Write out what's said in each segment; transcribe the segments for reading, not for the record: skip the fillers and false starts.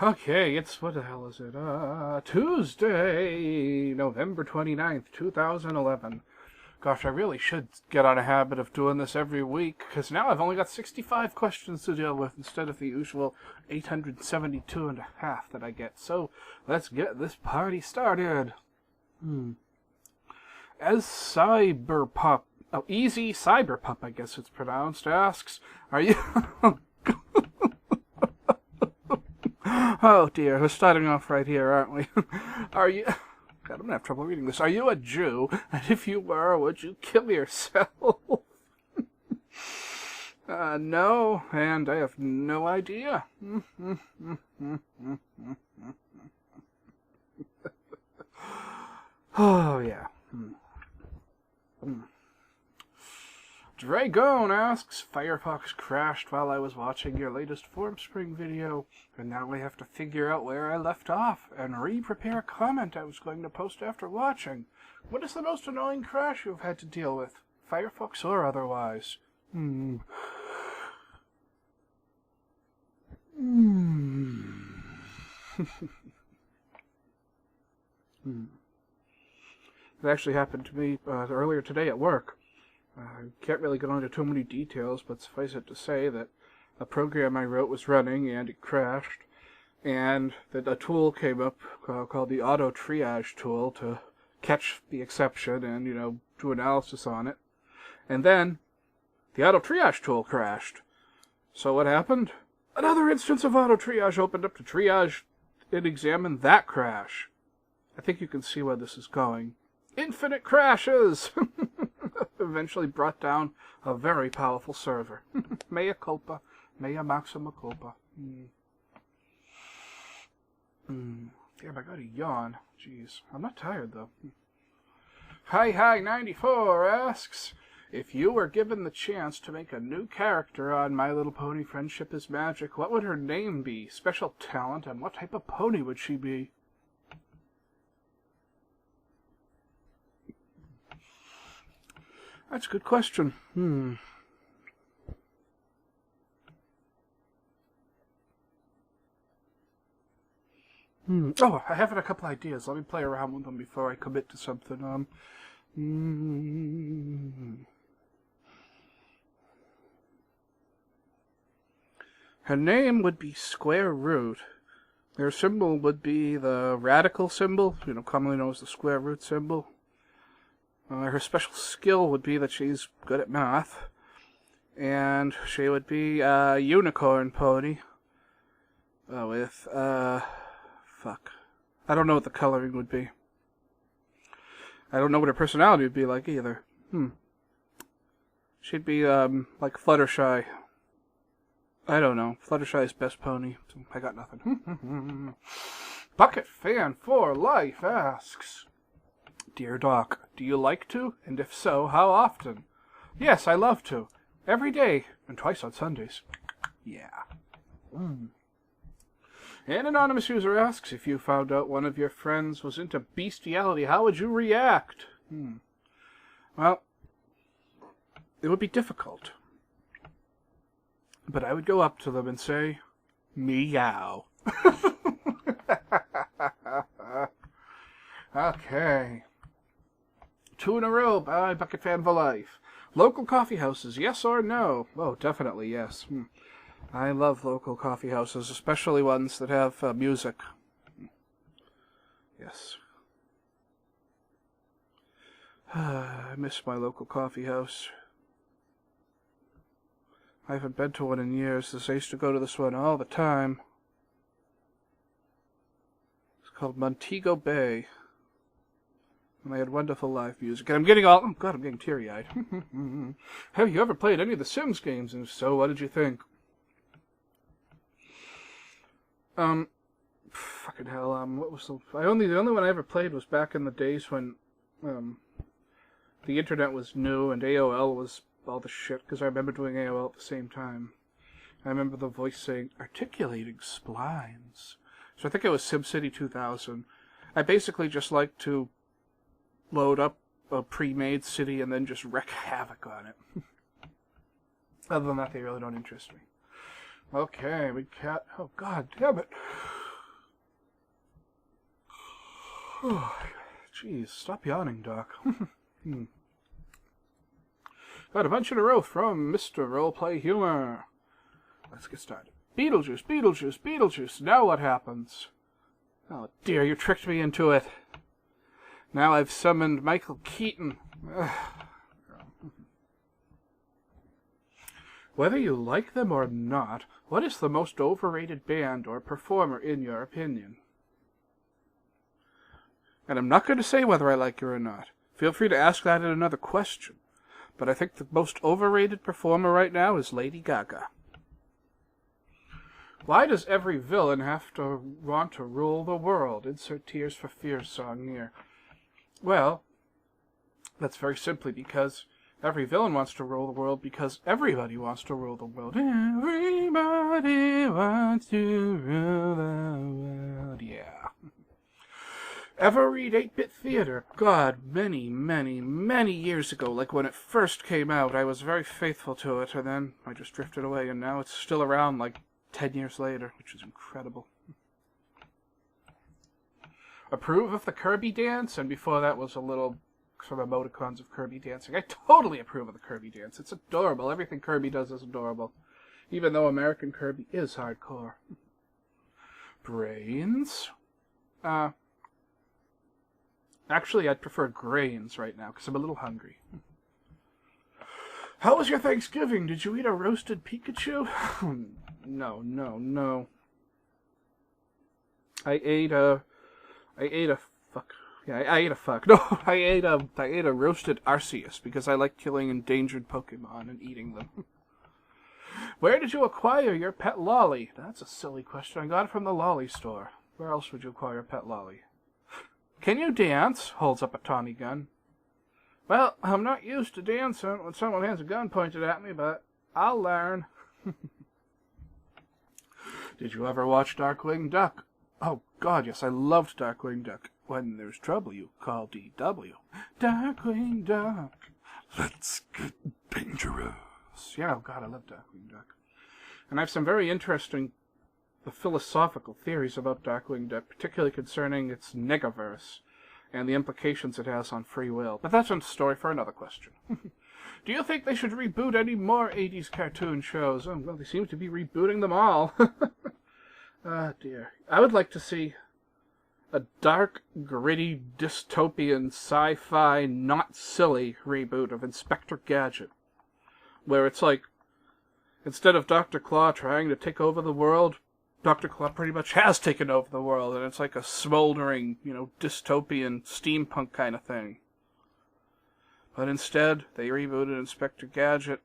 Okay, it's, what the hell is it? Tuesday, November 29th, 2011. Gosh, I really should get on a habit of doing this every week, because now I've only got 65 questions to deal with instead of the usual 872 and a half that I get. So, let's get this party started. As Cyberpup, Easy Cyberpup, I guess it's pronounced, asks, are you... Oh dear, we're starting off right here, aren't we? Are you... God, I'm gonna have trouble reading this. Are you a Jew? And if you were, would you kill yourself? No, and I have no idea. Oh, yeah. Dragon asks, Firefox crashed while I was watching your latest Formspring video, and now I have to figure out where I left off and re-prepare a comment I was going to post after watching. What is the most annoying crash you've had to deal with, Firefox or otherwise? It actually happened to me earlier today at work. I can't really go into too many details, but suffice it to say that a program I wrote was running and it crashed, and that a tool came up called the auto triage tool to catch the exception and, do analysis on it. And then the auto triage tool crashed. So what happened? Another instance of auto triage opened up to triage and examine that crash. I think you can see where this is going. Infinite crashes! Eventually brought down a very powerful server. Mea culpa, mea maxima culpa. Damn, I gotta yawn. Jeez, I'm not tired though. Hi94 asks, if you were given the chance to make a new character on My Little Pony Friendship is Magic, what would her name be? Special talent, and what type of pony would she be? That's a good question. Oh, I have a couple ideas. Let me play around with them before I commit to something. Her name would be Square Root. Their symbol would be the radical symbol, commonly known as the square root symbol. Her special skill would be that she's good at math. And she would be a unicorn pony. With, fuck. I don't know what the coloring would be. I don't know what her personality would be like either. She'd be, like Fluttershy. I don't know. Fluttershy's best pony. I got nothing. Bucket Fan for Life asks, Dear Doc, do you like to? And if so, how often? Yes, I love to. Every day, and twice on Sundays. Yeah. An anonymous user asks, if you found out one of your friends was into bestiality, how would you react? Well, it would be difficult. But I would go up to them and say, meow. Okay. 2 in a row by Bucket Fan for Life. Local coffee houses, yes or no? Oh, definitely yes. I love local coffee houses, especially ones that have music. Yes. I miss my local coffee house. I haven't been to one in years, as I used to go to this one all the time. It's called Montego Bay. And they had wonderful live music. And I'm getting teary-eyed. Have you ever played any of the Sims games? And if so, what did you think? Fucking hell, what was the only one I ever played was back in the days when, the internet was new and AOL was all the shit, because I remember doing AOL at the same time. I remember the voice saying, articulating splines. So I think it was SimCity 2000. I basically just like to load up a pre-made city and then just wreak havoc on it. Other than that, they really don't interest me. Okay, we got... Oh, god damn it. Jeez, stop yawning, Doc. Got a bunch in a row from Mr. Roleplay Humor. Let's get started. Beetlejuice, Beetlejuice, Beetlejuice. Now what happens? Oh dear, you tricked me into it. Now I've summoned Michael Keaton. Whether you like them or not, what is the most overrated band or performer in your opinion? And I'm not going to say whether I like you or not. Feel free to ask that in another question. But I think the most overrated performer right now is Lady Gaga. Why does every villain have to want to rule the world? Insert Tears for Fears song here. Well, that's very simply because every villain wants to rule the world because everybody wants to rule the world. Everybody wants to rule the world. Yeah. Ever read 8-Bit Theater? God, many, many, many years ago, like when it first came out, I was very faithful to it, and then I just drifted away, and now it's still around like 10 years later, which is incredible. Approve of the Kirby dance? And before that was a little some emoticons of Kirby dancing. I totally approve of the Kirby dance. It's adorable. Everything Kirby does is adorable. Even though American Kirby is hardcore. Brains? Actually, I'd prefer grains right now, because I'm a little hungry. How was your Thanksgiving? Did you eat a roasted Pikachu? No. I ate a roasted Arceus, because I like killing endangered Pokemon and eating them. Where did you acquire your pet lolly? That's a silly question. I got it from the lolly store. Where else would you acquire a pet lolly? Can you dance? Holds up a Tommy gun. Well, I'm not used to dancing when someone has a gun pointed at me, but I'll learn. Did you ever watch Darkwing Duck? Oh, God, yes, I loved Darkwing Duck. When there's trouble, you call DW. Darkwing Duck, let's get dangerous. Yeah, oh God, I love Darkwing Duck. And I have some very interesting philosophical theories about Darkwing Duck, particularly concerning its negaverse and the implications it has on free will. But that's a story for another question. Do you think they should reboot any more 80s cartoon shows? Oh, well, they seem to be rebooting them all. Ah, dear. I would like to see a dark, gritty, dystopian, sci-fi, not silly reboot of Inspector Gadget, where it's like, instead of Dr. Claw trying to take over the world, Dr. Claw pretty much has taken over the world, and it's like a smoldering, dystopian steampunk kind of thing. But instead, they rebooted Inspector Gadget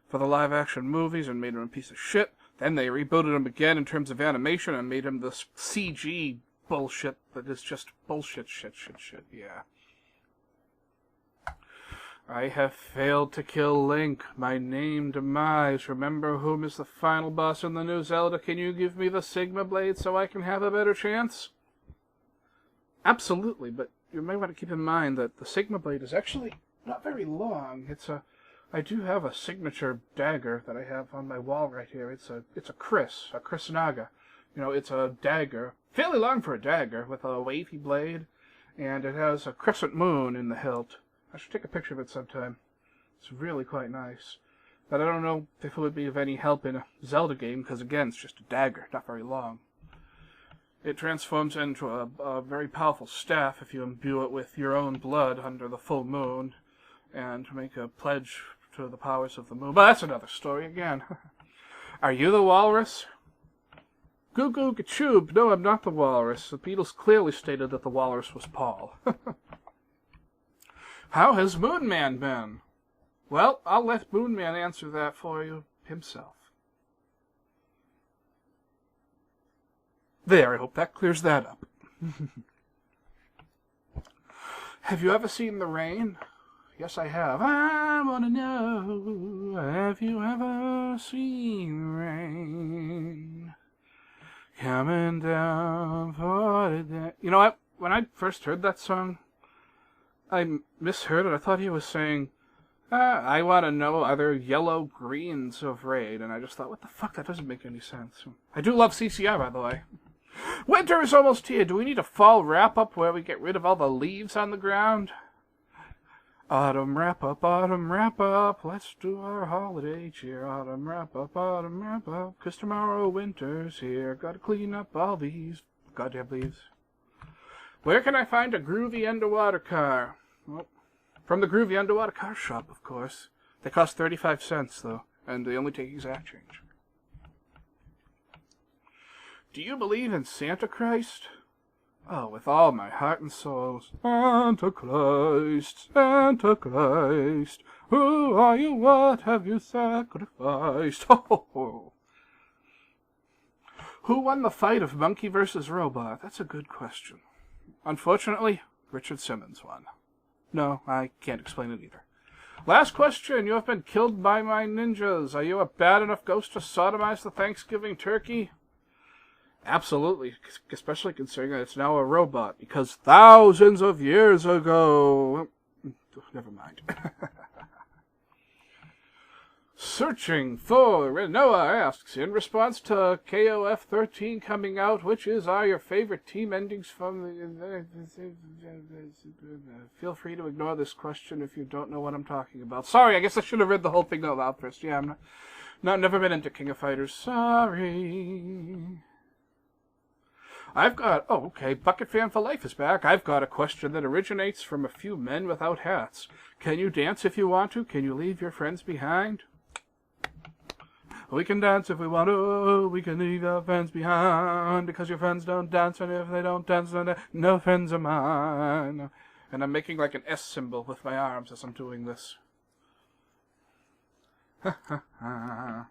for the live-action movies and made him a piece of shit. Then they rebooted him again in terms of animation and made him this CG bullshit that is just bullshit shit, yeah. I have failed to kill Link, my name demise. Remember whom is the final boss in the new Zelda? Can you give me the Sigma Blade so I can have a better chance? Absolutely, but you may want to keep in mind that the Sigma Blade is actually not very long. I do have a signature dagger that I have on my wall right here. It's a Chris Naga. It's a dagger, fairly long for a dagger, with a wavy blade, and it has a crescent moon in the hilt. I should take a picture of it sometime. It's really quite nice. But I don't know if it would be of any help in a Zelda game, because again, it's just a dagger, not very long. It transforms into a very powerful staff if you imbue it with your own blood under the full moon, and make a pledge to the powers of the moon. But that's another story again. Are you the walrus? Goo goo gachoob. No, I'm not the walrus. The Beatles clearly stated that the walrus was Paul. How has Moon Man been? Well, I'll let Moon Man answer that for you himself. There, I hope that clears that up. Have you ever seen the rain? Yes, I have. I want to know, have you ever seen the rain coming down for the day? You know what? When I first heard that song, I misheard it. I thought he was saying, I want to know, are there yellow greens of rain? And I just thought, what the fuck? That doesn't make any sense. I do love CCR, by the way. Winter is almost here. Do we need a fall wrap-up where we get rid of all the leaves on the ground? Autumn wrap-up, let's do our holiday cheer. Autumn wrap-up, 'cause tomorrow winter's here. Gotta clean up all these goddamn leaves. Where can I find a groovy underwater car? Well, from the groovy underwater car shop, of course. They cost 35 cents, though, and they only take exact change. Do you believe in Santa Christ? Oh, with all my heart and soul. Santa Christ, Santa Christ, who are you, what have you sacrificed? Ho. Who won the fight of monkey versus robot? That's a good question. Unfortunately, Richard Simmons won. No, I can't explain it either. Last question. You have been killed by my ninjas. Are you a bad enough ghost to sodomize the Thanksgiving turkey? Absolutely, especially considering that it's now a robot, because thousands of years ago... Never mind. Searching for... Noah asks, in response to KOF 13 coming out, which are your favorite team endings from the... Feel free to ignore this question if you don't know what I'm talking about. Sorry, I guess I should have read the whole thing out loud first. Yeah, I'm never been into King of Fighters. Sorry. I've got... Oh, okay. Bucket Fan for Life is back. I've got a question that originates from a few men without hats. Can you dance if you want to? Can you leave your friends behind? We can dance if we want to. We can leave our friends behind. Because your friends don't dance, and if they don't dance, then no friends of mine. And I'm making like an S symbol with my arms as I'm doing this. Ha ha ha.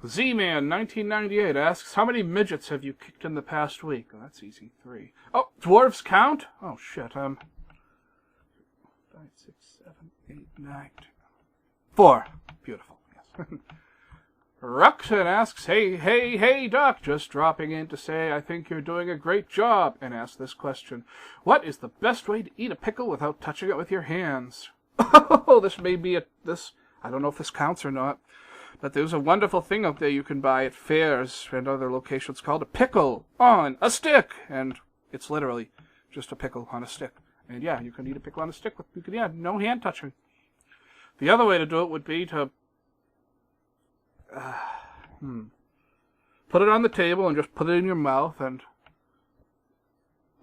Z-Man 1998 asks, how many midgets have you kicked in the past week? Oh, that's easy. 3. Oh, dwarves count? Oh, shit. 5, 6, 7, 8, 9, 10. 4. Beautiful. Yes. Ruxin asks, hey, Doc, just dropping in to say I think you're doing a great job, and asks this question. What is the best way to eat a pickle without touching it with your hands? Oh, this may be I don't know if this counts or not. But there's a wonderful thing out there you can buy at fairs and other locations called a pickle on a stick. And it's literally just a pickle on a stick. And yeah, you can eat a pickle on a stick. No hand touching. The other way to do it would be to put it on the table and just put it in your mouth and...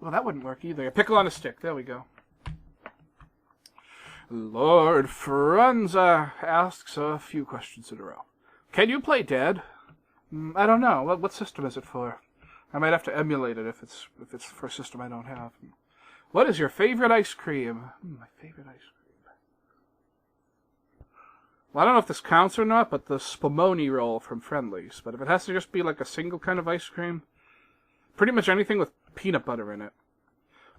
Well, that wouldn't work either. A pickle on a stick. There we go. Lord Franza asks a few questions in a row. Can you play Dead? I don't know. What system is it for? I might have to emulate it if it's for a system I don't have. What is your favorite ice cream? My favorite ice cream. Well, I don't know if this counts or not, but the Spumoni roll from Friendly's. But if it has to just be like a single kind of ice cream, pretty much anything with peanut butter in it.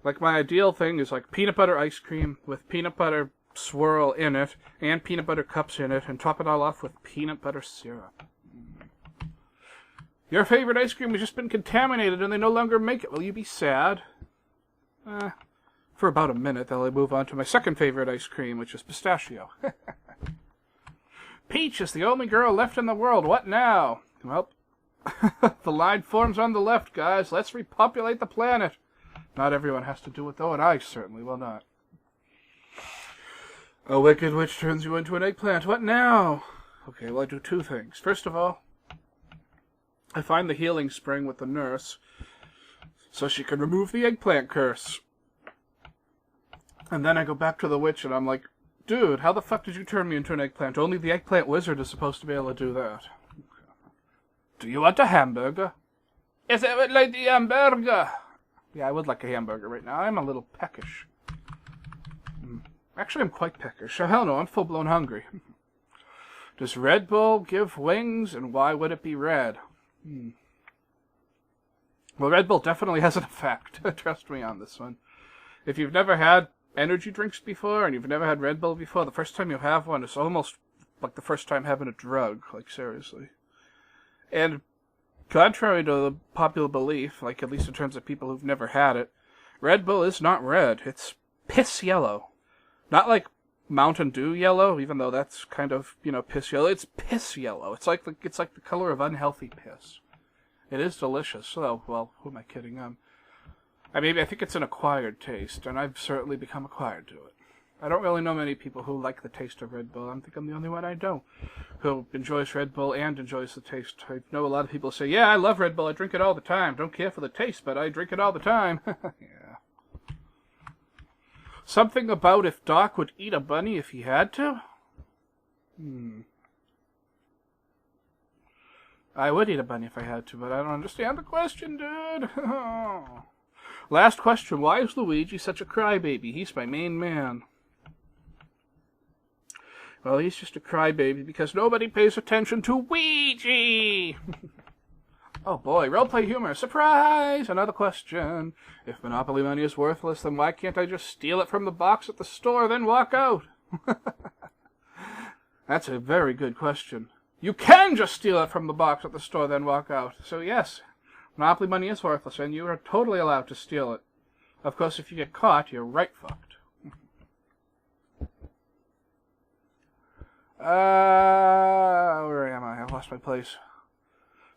Like, my ideal thing is like peanut butter ice cream with peanut butter swirl in it and peanut butter cups in it, and top it all off with peanut butter syrup. Your favorite ice cream has just been contaminated and they no longer make it. Will you be sad? For about a minute, then I'll move on to my second favorite ice cream, which is pistachio. Peach is the only girl left in the world. What now? Well, the line forms on the left, guys. Let's repopulate the planet. Not everyone has to do it, though, and I certainly will not. A wicked witch turns you into an eggplant. What now? Okay, well, I do 2 things. First of all, I find the healing spring with the nurse so she can remove the eggplant curse. And then I go back to the witch and I'm like, dude, how the fuck did you turn me into an eggplant? Only the eggplant wizard is supposed to be able to do that. Do you want a hamburger? Yes, I would like the hamburger. Yeah, I would like a hamburger right now. I'm a little peckish. Actually, I'm quite peckish. Oh, hell no, I'm full-blown hungry. Does Red Bull give wings, and why would it be red? Well, Red Bull definitely has an effect. Trust me on this one. If you've never had energy drinks before, and you've never had Red Bull before, the first time you have one is almost like the first time having a drug. Like, seriously. And contrary to the popular belief, like at least in terms of people who've never had it, Red Bull is not red. It's piss yellow. Not like Mountain Dew yellow, even though that's kind of, piss yellow. It's piss yellow. It's like the color of unhealthy piss. It is delicious. Oh, well, who am I kidding? I think it's an acquired taste, and I've certainly become acquired to it. I don't really know many people who like the taste of Red Bull. I think I'm the only one I know who enjoys Red Bull and enjoys the taste. I know a lot of people say, yeah, I love Red Bull. I drink it all the time. Don't care for the taste, but I drink it all the time. Yeah. Something about if Doc would eat a bunny if he had to? I would eat a bunny if I had to, but I don't understand the question, dude. Last question. Why is Luigi such a crybaby? He's my main man. Well, he's just a crybaby because nobody pays attention to Ouija! Oh boy, roleplay humor. Surprise! Another question. If Monopoly money is worthless, then why can't I just steal it from the box at the store, then walk out? That's a very good question. You can just steal it from the box at the store, then walk out. So yes, Monopoly money is worthless, and you are totally allowed to steal it. Of course, if you get caught, you're right fucked. Where am I? I've lost my place.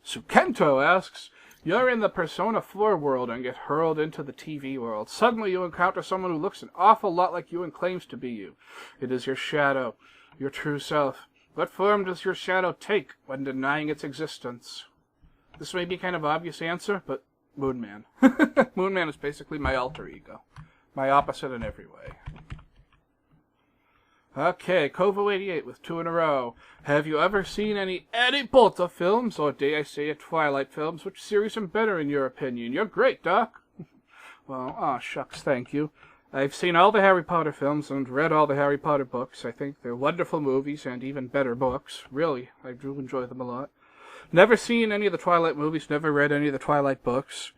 Sukento asks, you're in the Persona 4 world and get hurled into the TV world. Suddenly you encounter someone who looks an awful lot like you and claims to be you. It is your shadow, your true self. What form does your shadow take when denying its existence? This may be a kind of obvious answer, but Moonman. Moonman is basically my alter ego. My opposite in every way. Okay, Kovo88 with 2 in a row. Have you ever seen any Harry Potter films, or dare I say Twilight films? Which series are better in your opinion? You're great, Doc. Well, aw, shucks, thank you. I've seen all the Harry Potter films and read all the Harry Potter books. I think they're wonderful movies and even better books. Really, I do enjoy them a lot. Never seen any of the Twilight movies, never read any of the Twilight books.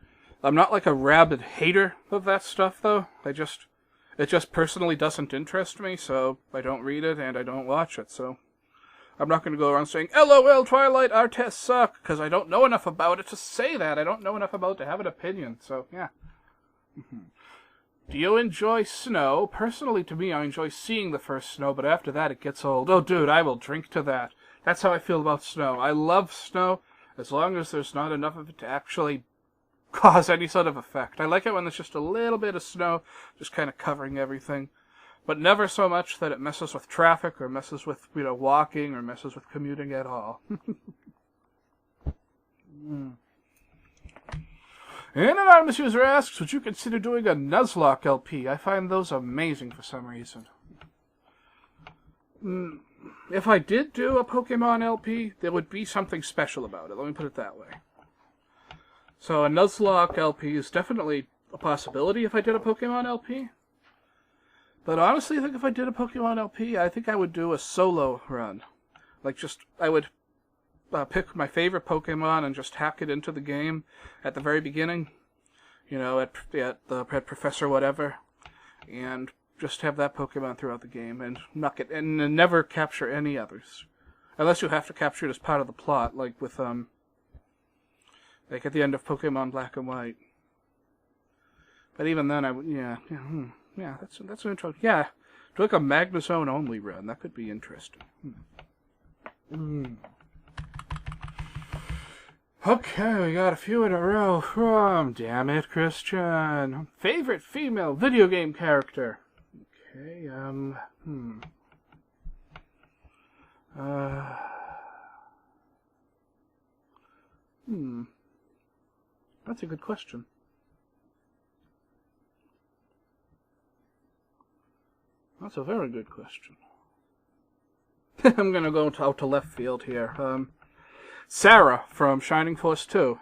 I'm not like a rabid hater of that stuff, though. It just personally doesn't interest me, so I don't read it and I don't watch it, so I'm not going to go around saying, LOL, Twilight, our tests suck, because I don't know enough about it to say that. I don't know enough about it to have an opinion, so yeah. Do you enjoy snow? Personally, to me, I enjoy seeing the first snow, but after that it gets old. Oh, dude, I will drink to that. That's how I feel about snow. I love snow, as long as there's not enough of it to actually cause any sort of effect. I like it when there's just a little bit of snow, just kind of covering everything. But never so much that it messes with traffic, or messes with, walking, or messes with commuting at all. An anonymous user asks, would you consider doing a Nuzlocke LP? I find those amazing for some reason. If I did do a Pokemon LP, there would be something special about it. Let me put it that way. So a Nuzlocke LP is definitely a possibility if I did a Pokemon LP. But honestly, I think if I did a Pokemon LP, I think I would do a solo run. I would pick my favorite Pokemon and just hack it into the game at the very beginning. At Professor whatever. And just have that Pokemon throughout the game and and never capture any others. Unless you have to capture it as part of the plot, like with, at the end of Pokemon Black and White. But even then, that's an interesting. Yeah, do like a Magnezone only run. That could be interesting. Okay, we got a few in a row from Damn It, Christian. Favorite female video game character? Okay, That's a good question. That's a very good question. I'm gonna go out to left field here. Sarah from Shining Force 2.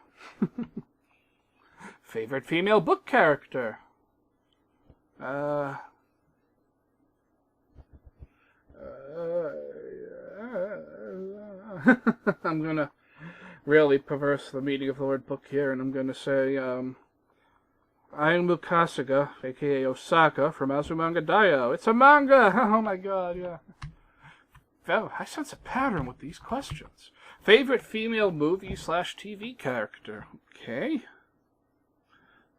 Favorite female book character? I'm gonna really perverse the meaning of the word book here, and I'm gonna say, Ayumu Kasuga, aka Osaka, from Azumanga Daioh. It's a manga! Oh my god, yeah. I sense a pattern with these questions. Favorite female movie/TV character? Okay.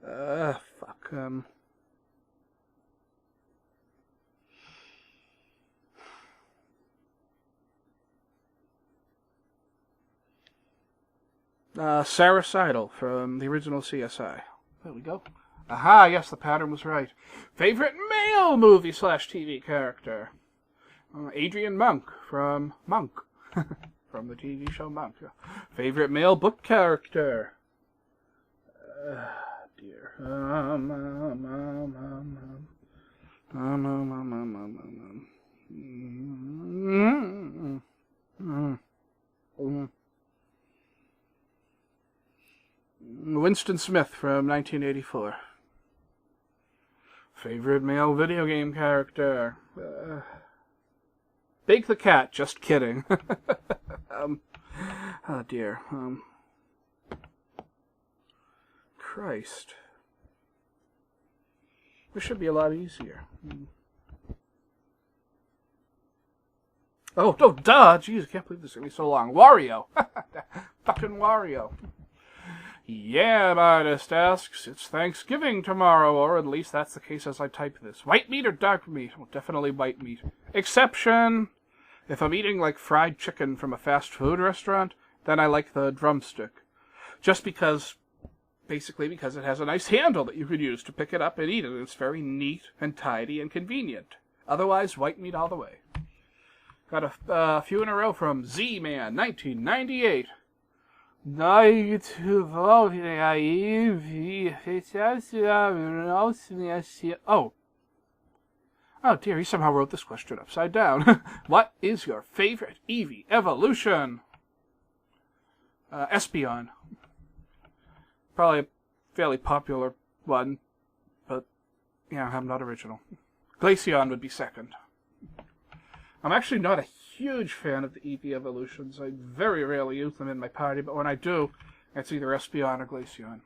Fuck, Sarah Seidel from the original CSI. There we go. Aha, yes, the pattern was right. Favorite male movie / TV character? Adrian Monk from Monk. From the TV show Monk. Favorite male book character? Dear. Winston Smith from 1984. Favorite male video game character? Bake the Cat, just kidding. Oh dear. Christ. This should be a lot easier. Oh, duh! Jeez, I can't believe this is going to be so long. Wario! Fucking Wario. Yeah, artist asks, it's Thanksgiving tomorrow, or at least that's the case as I type this. White meat or dark meat? Well, definitely white meat. Exception! If I'm eating, like, fried chicken from a fast food restaurant, then I like the drumstick. Just because, basically because it has a nice handle that you could use to pick it up and eat it. It's very neat and tidy and convenient. Otherwise, white meat all the way. Got a few in a row from Z-Man, 1998. Oh dear, he somehow wrote this question upside down. What is your favorite Eevee evolution? Espeon. Probably a fairly popular one, but yeah, I'm not original. Glaceon would be second. I'm actually not a huge fan of the Eevee evolutions. I very rarely use them in my party, but when I do, it's either Espeon or Glaceon.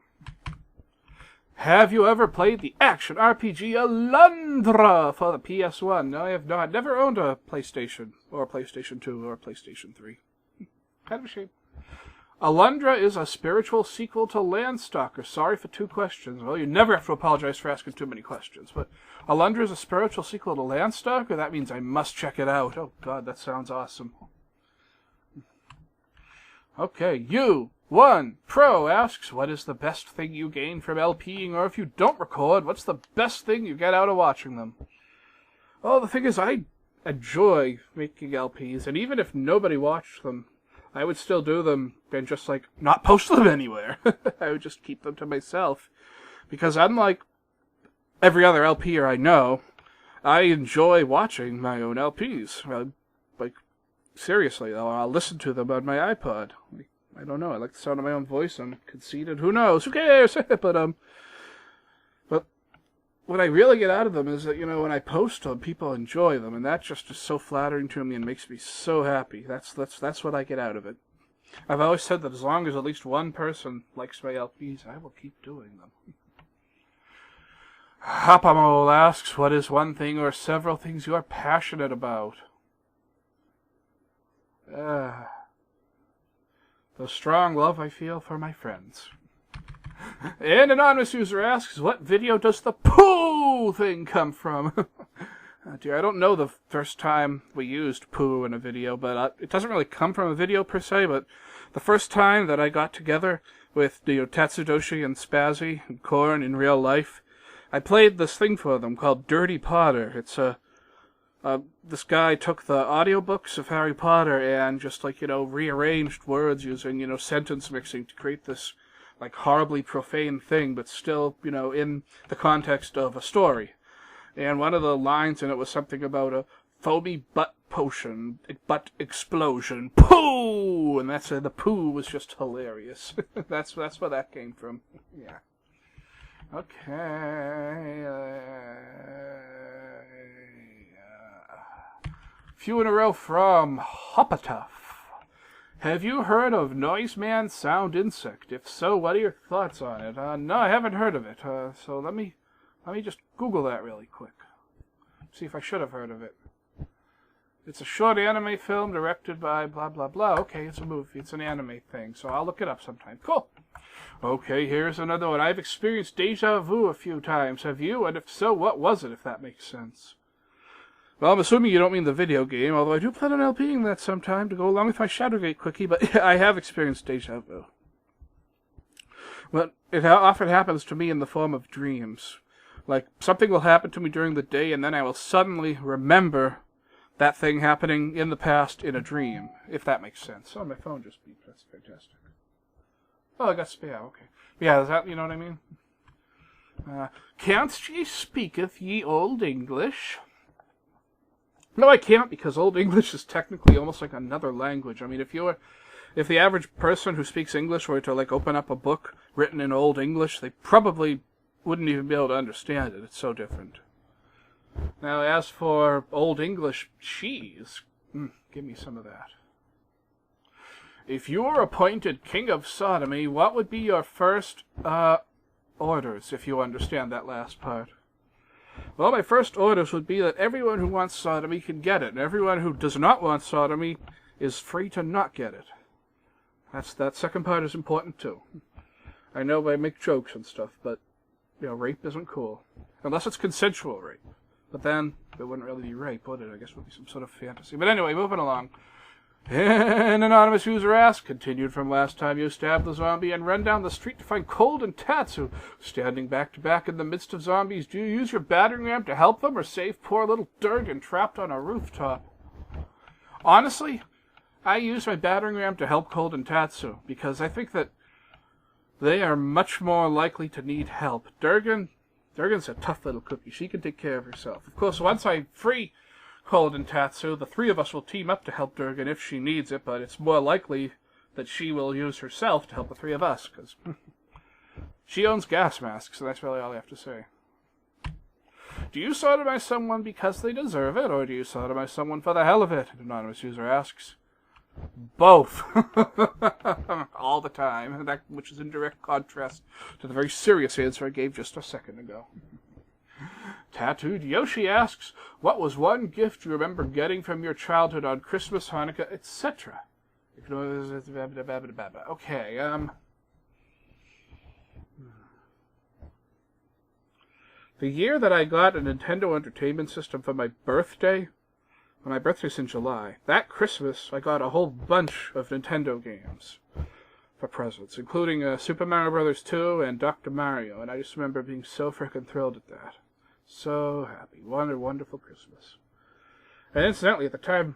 Have you ever played the action RPG Alundra for the PS1? No, I have not. Never owned a PlayStation, or a PlayStation 2, or a PlayStation 3. Kind of a shame. Alundra is a spiritual sequel to Landstalker. Sorry for 2 questions. Well, you never have to apologize for asking too many questions, but Alundra is a spiritual sequel to Landstalker? That means I must check it out. Oh god, that sounds awesome. Okay, U1 Pro asks, what is the best thing you gain from LPing, or if you don't record, what's the best thing you get out of watching them? Well, the thing is, I enjoy making LPs, and even if nobody watched them, I would still do them and just, like, not post them anywhere. I would just keep them to myself. Because unlike every other LPer I know, I enjoy watching my own LPs. Like, seriously, though, I'll listen to them on my iPod. I don't know, I like the sound of my own voice. I'm conceited. Who knows? Who cares? But what I really get out of them is that, you know, when I post them, people enjoy them, and that just is so flattering to me and makes me so happy. That's what I get out of it. I've always said that as long as at least one person likes my LPs, I will keep doing them. Hapamole asks, what is one thing or several things you are passionate about? The strong love I feel for my friends. An anonymous user asks, what video does the poo thing come from? Oh dear, I don't know the first time we used poo in a video, but it doesn't really come from a video per se, but the first time that I got together with Tatsudoshi and Spazzy and Korn in real life, I played this thing for them called Dirty Potter. It's this guy took the audiobooks of Harry Potter and just, like, you know, rearranged words using, you know, sentence mixing to create this, like, horribly profane thing, but still, you know, in the context of a story. And one of the lines in it was something about a foamy butt potion, butt explosion, poo! And that's the poo was just hilarious. that's where that came from. Yeah. Okay. Few in a row from Hoppatuff. Have you heard of Noiseman Sound Insect? If so, what are your thoughts on it? No, I haven't heard of it. So let me just Google that really quick. See if I should have heard of it. It's a short anime film directed by blah blah blah. Okay, it's a movie. It's an anime thing. So I'll look it up sometime. Cool. Okay, here's another one. I've experienced deja vu a few times. Have you? And if so, what was it, if that makes sense? Well, I'm assuming you don't mean the video game, although I do plan on LPing that sometime to go along with my Shadowgate quickie, but I have experienced deja vu. But it often happens to me in the form of dreams. Like, something will happen to me during the day, and then I will suddenly remember that thing happening in the past in a dream, if that makes sense. Oh, my phone just beeped. That's fantastic. Oh, I got spam. Okay. Yeah, is that, you know what I mean? Can't ye speaketh ye Old English? No, I can't, because Old English is technically almost like another language. I mean, if the average person who speaks English were to, like, open up a book written in Old English, they probably wouldn't even be able to understand it. It's so different. Now, as for Old English cheese, give me some of that. If you were appointed king of sodomy, what would be your first, orders, if you understand that last part? Well, my first orders would be that everyone who wants sodomy can get it, and everyone who does not want sodomy is free to not get it. That second part is important, too. I know I make jokes and stuff, but, you know, rape isn't cool. Unless it's consensual rape. But then, it wouldn't really be rape, would it? I guess it would be some sort of fantasy. But anyway, moving along. An anonymous user asks, continued from last time you stabbed the zombie and ran down the street to find Cold and Tatsu standing back to back in the midst of zombies. Do you use your battering ram to help them or save poor little Durgan trapped on a rooftop? Honestly, I use my battering ram to help Cold and Tatsu because I think that they are much more likely to need help. Durgan's a tough little cookie. She can take care of herself. Of course, once I free Cold and Tatsu, the three of us will team up to help Durgan if she needs it, but it's more likely that she will use herself to help the three of us, because she owns gas masks, so that's really all I have to say. Do you sodomize someone because they deserve it, or do you sodomize someone for the hell of it? An anonymous user asks. Both. All the time, which is in direct contrast to the very serious answer I gave just a second ago. Tattooed Yoshi asks, what was one gift you remember getting from your childhood on Christmas, Hanukkah, etc.? Okay, the year that I got a Nintendo Entertainment System for my birthday, my birthday's in July, that Christmas I got a whole bunch of Nintendo games for presents, including Super Mario Bros. 2 and Dr. Mario, and I just remember being so frickin' thrilled at that. So happy. What a wonderful Christmas. And incidentally, at the time,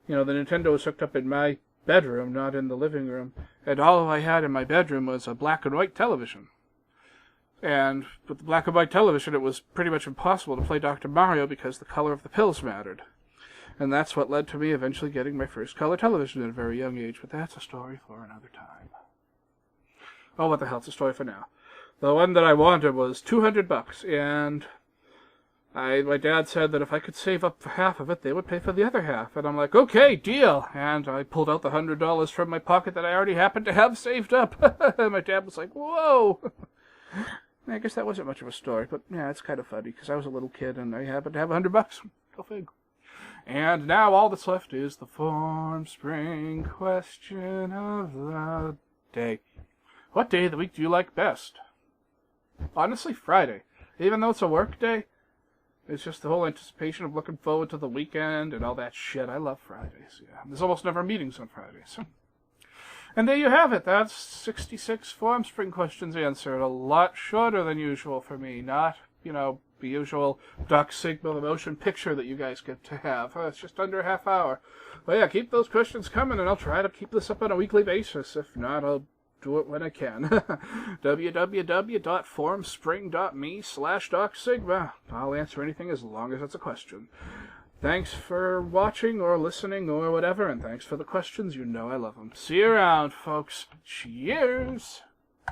you know, the Nintendo was hooked up in my bedroom, not in the living room, and all I had in my bedroom was a black and white television. And with the black and white television, it was pretty much impossible to play Dr. Mario because the color of the pills mattered. And that's what led to me eventually getting my first color television at a very young age, but that's a story for another time. Oh, what the hell, it's a story for now. The one that I wanted was $200, and my dad said that if I could save up for half of it, they would pay for the other half. And I'm like, okay, deal. And I pulled out the $100 from my pocket that I already happened to have saved up. And my dad was like, whoa. I guess that wasn't much of a story, but yeah, it's kind of funny, because I was a little kid and I happened to have $100. Go fig. And now all that's left is the Formspring question of the day. What day of the week do you like best? Honestly, Friday. Even though it's a work day, it's just the whole anticipation of looking forward to the weekend and all that shit. I love Fridays, yeah. There's almost never meetings on Fridays. And there you have it. That's 66 Formspring questions answered. A lot shorter than usual for me. Not, you know, the usual Doc Sigma motion picture that you guys get to have. It's just under a half hour. Well, yeah, keep those questions coming, and I'll try to keep this up on a weekly basis. If not, I'll do it when I can. www.formspring.me/Doc Sigma. I'll answer anything as long as it's a question. Thanks for watching or listening or whatever, and thanks for the questions. You know I love them. See you around, folks. Cheers!